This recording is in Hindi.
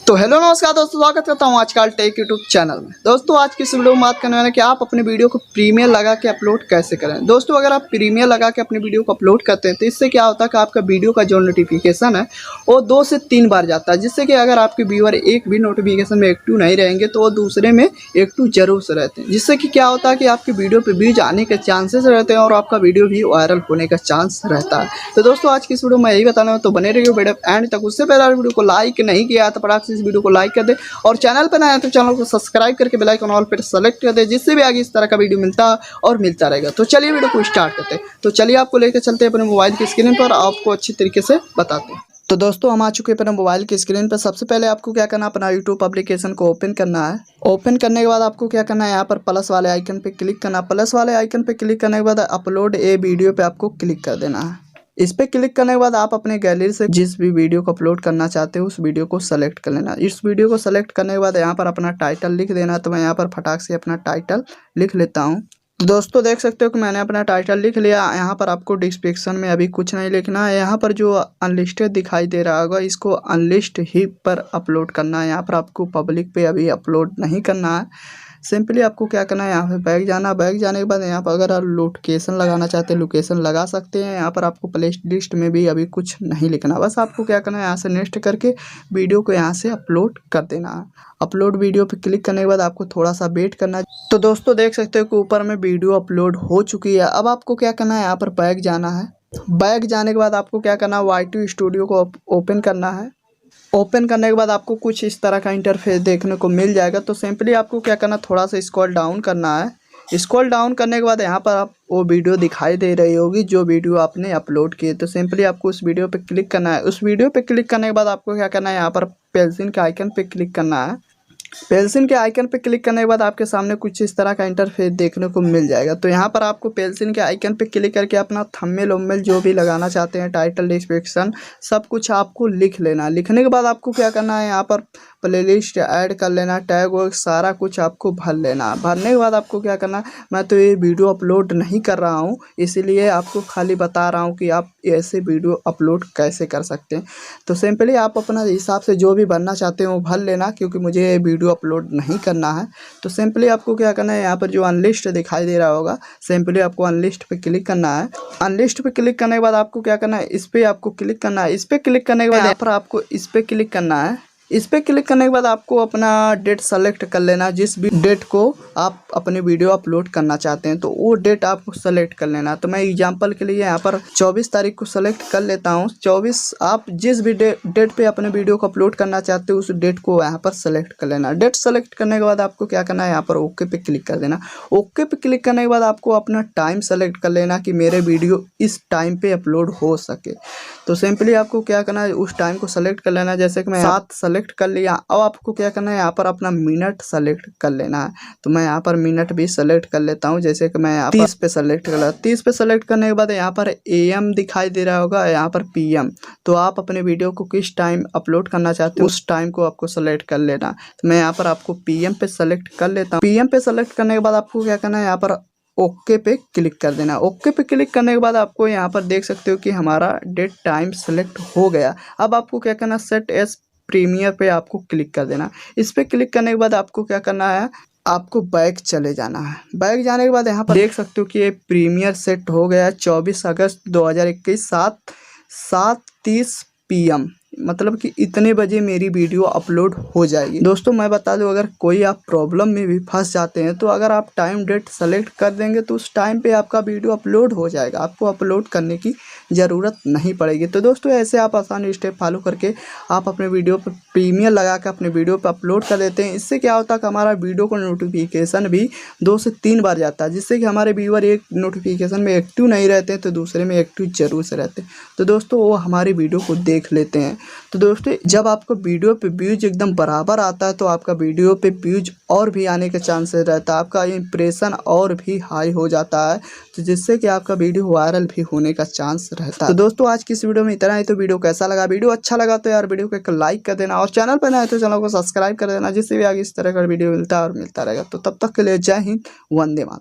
तो हेलो नमस्कार दोस्तों, स्वागत करता हूँ आजकल टेक यूट्यूब चैनल में। दोस्तों आज की इस वीडियो में बात करने वाले हैं कि आप अपने वीडियो को प्रीमियर लगा के अपलोड कैसे करें। दोस्तों अगर आप प्रीमियर लगा के अपनी वीडियो को अपलोड करते हैं तो इससे क्या होता है कि आपका वीडियो का जो नोटिफिकेशन है वो 2 से 3 बार जाता है, जिससे कि अगर आपके व्यूअर एक भी नोटिफिकेशन में एक्टिव नहीं रहेंगे तो वो दूसरे में एक्टिव जरूर से रहते हैं, जिससे कि क्या होता है कि आपकी वीडियो पर व्यूज आने के चांसेस रहते हैं और आपका वीडियो भी वायरल होने का चांस रहता है। तो दोस्तों आज की इस वीडियो में यही बताना है, तो बने रहिए वीडियो एंड तक। उससे पहले वीडियो को लाइक नहीं किया तो फटाक से इस वीडियो को लाइक कर दे और चैनल पर नया है तो चैनल को सब्सक्राइब करके बेल आइकन ऑल पर सेलेक्ट कर दे, जिससे भी आगे इस तरह का वीडियो मिलता और मिलता रहेगा। तो चलिए वीडियो को स्टार्ट करते हैं। तो चलिए आपको लेकर चलते हैं अपने मोबाइल की स्क्रीन पर, आपको अच्छी तरीके से बताते हैं। तो दोस्तों हम आ चुके हैं अपने मोबाइल की स्क्रीन पर। सबसे पहले आपको क्या करना है, अपना यूट्यूब एप्लीकेशन को ओपन करना है। ओपन करने के बाद आपको क्या करना है, यहाँ पर प्लस वाले आइकन पे क्लिक करना। प्लस वाले आइकन पे क्लिक करने के बाद अपलोड ए वीडियो पे आपको क्लिक कर देना है। इस पे क्लिक करने के बाद आप अपने गैलरी से जिस भी वीडियो को अपलोड करना चाहते हो उस वीडियो को सेलेक्ट कर लेना। इस वीडियो को सेलेक्ट करने के बाद यहाँ पर अपना टाइटल लिख देना। तो मैं यहाँ पर फटाक से अपना टाइटल लिख लेता हूँ। दोस्तों देख सकते हो कि मैंने अपना टाइटल लिख लिया। यहाँ पर आपको डिस्क्रिप्शन में अभी कुछ नहीं लिखना है। यहाँ पर जो अनलिस्टेड दिखाई दे रहा होगा इसको अनलिस्ट ही पर अपलोड करना है। यहाँ पर आपको पब्लिक पे अभी अपलोड नहीं करना है। सिंपली आपको क्या करना है, यहाँ पे बैक जाना। बैक जाने के बाद यहाँ पर अगर आप लोकेशन लगाना चाहते हैं लोकेशन लगा सकते हैं। यहाँ पर आपको प्ले लिस्ट में भी अभी कुछ नहीं लिखना, बस आपको क्या करना है, यहाँ से नेक्स्ट करके वीडियो को यहाँ से अपलोड कर देना है। अपलोड वीडियो पे क्लिक करने के बाद आपको थोड़ा सा वेट करना है। तो दोस्तों देख सकते हो कि ऊपर में वीडियो अपलोड हो चुकी है। अब आपको क्या करना है, यहाँ पर बैक जाना है। बैक जाने के बाद आपको क्या करना है, Y2 स्टूडियो को ओपन करना है। ओपन करने के बाद आपको कुछ इस तरह का इंटरफेस देखने को मिल जाएगा। तो सिंपली आपको क्या करना, थोड़ा सा स्क्रॉल डाउन करना है। स्क्रॉल डाउन करने के बाद यहाँ पर आप वो वीडियो दिखाई दे रही होगी जो वीडियो आपने अपलोड की है। तो सिंपली आपको उस वीडियो पे क्लिक करना है। उस वीडियो पे क्लिक करने के बाद आपको क्या करना है, यहाँ पर पेंसिल के आइकन पे क्लिक करना है। पेंसिल के आइकन पे क्लिक करने के बाद आपके सामने कुछ इस तरह का इंटरफेस देखने को मिल जाएगा। तो यहाँ पर आपको पेंसिल के आइकन पे क्लिक करके अपना थंबनेल वंबनेल जो भी लगाना चाहते हैं, टाइटल डिस्क्रिप्शन सब कुछ आपको लिख लेना। लिखने के बाद आपको क्या करना है, यहाँ पर प्लेलिस्ट ऐड कर लेना, टैग वैग सारा कुछ आपको भर लेना। भरने के बाद आपको क्या करना, मैं तो ये वीडियो अपलोड नहीं कर रहा हूँ इसीलिए आपको खाली बता रहा हूँ कि आप ऐसे वीडियो अपलोड कैसे कर सकते हैं। तो सिंपली आप अपना हिसाब से जो भी भरना चाहते हैं वो भर लेना, क्योंकि मुझे ये वीडियो अपलोड नहीं करना है। तो सिंपली आपको क्या करना है, यहाँ पर जो अनलिस्ट दिखाई दे रहा होगा सिंपली आपको अनलिस्ट पे क्लिक करना है। अनलिस्ट पे क्लिक करने के बाद आपको क्या करना है, इस पे आपको क्लिक करना है। इस पे क्लिक करने के बाद यहाँ पर आपको इस पे क्लिक करना है। इस पे क्लिक करने के बाद आपको अपना डेट सेलेक्ट कर लेना। जिस भी डेट को आप अपनी वीडियो अपलोड करना चाहते हैं तो वो डेट आपको सेलेक्ट कर लेना। तो मैं एग्जांपल के लिए यहाँ पर 24 तारीख को सेलेक्ट कर लेता हूँ। 24 आप जिस भी डेट पे अपने वीडियो को अपलोड करना चाहते हो उस डेट को यहाँ पर सेलेक्ट कर लेना। डेट सेलेक्ट करने के बाद आपको क्या करना है, यहाँ पर ओके पे क्लिक कर देना। ओके पे क्लिक करने के बाद आपको अपना टाइम सेलेक्ट कर लेना कि मेरे वीडियो इस टाइम पे अपलोड हो सके। तो सिंपली आपको क्या करना है, उस टाइम को सेलेक्ट कर लेना। जैसे कि मैं 7 सेलेक्ट कर लिया। अब आपको क्या करना है, यहाँ पर अपना मिनट सेलेक्ट कर लेना है। तो मैं यहाँ पर मिनट भी सेलेक्ट कर लेता हूँ। जैसे कि मैं यहाँ पर 30 पे सेलेक्ट कर लेता। 30 पे सेलेक्ट करने के बाद यहाँ पर AM दिखाई दे रहा होगा, यहाँ पर PM। तो आप अपने वीडियो को किस टाइम अपलोड करना चाहते हो उस टाइम को आपको सेलेक्ट कर लेना। तो मैं यहाँ पर आपको PM पे सेलेक्ट कर लेता हूँ। PM पे सेलेक्ट करने के बाद आपको क्या करना है, यहाँ पर ओके पे क्लिक कर देना। ओके पे क्लिक करने के बाद आपको यहाँ पर देख सकते हो कि हमारा डेट टाइम सेलेक्ट हो गया। अब आपको क्या करना, सेट एज प्रीमियर पे आपको क्लिक कर देना। इस पे क्लिक करने के बाद आपको क्या करना है, आपको बैक चले जाना है। बैक जाने के बाद यहाँ पर देख सकते हो कि ये प्रीमियर सेट हो गया 24 अगस्त 2021 7:30 PM, मतलब कि इतने बजे मेरी वीडियो अपलोड हो जाएगी। दोस्तों मैं बता दूं, अगर कोई आप प्रॉब्लम में भी फंस जाते हैं तो अगर आप टाइम डेट सेलेक्ट कर देंगे तो उस टाइम पे आपका वीडियो अपलोड हो जाएगा, आपको अपलोड करने की ज़रूरत नहीं पड़ेगी। तो दोस्तों ऐसे आप आसान स्टेप फॉलो करके आप अपने वीडियो पर प्रीमियर लगा के अपने वीडियो पर अपलोड कर देते हैं। इससे क्या होता है कि हमारा वीडियो को नोटिफिकेशन भी 2 से 3 बार जाता है, जिससे कि हमारे व्यूअर एक नोटिफिकेशन में एक्टिव नहीं रहते हैं तो दूसरे में एक्टिव जरूर से रहते हैं। तो दोस्तों वो हमारी वीडियो को देख लेते हैं। तो दोस्तों जब आपका वीडियो पे व्यूज एकदम बराबर आता है तो आपका वीडियो पे व्यूज और भी आने के चांसेस रहता है, आपका इंप्रेशन और भी हाई हो जाता है, तो जिससे कि आपका वीडियो वायरल भी होने का चांस रहता है। तो दोस्तों आज की इस वीडियो में इतना ही। तो वीडियो कैसा लगा, वीडियो अच्छा लगा तो यार वीडियो को एक लाइक कर देना और चैनल पर नया है तो चैनल को सब्सक्राइब कर देना, जिससे भी आगे इस तरह का वीडियो मिलता है और मिलता रहेगा। तो तब तक के लिए जय हिंद, वंदे मातरम।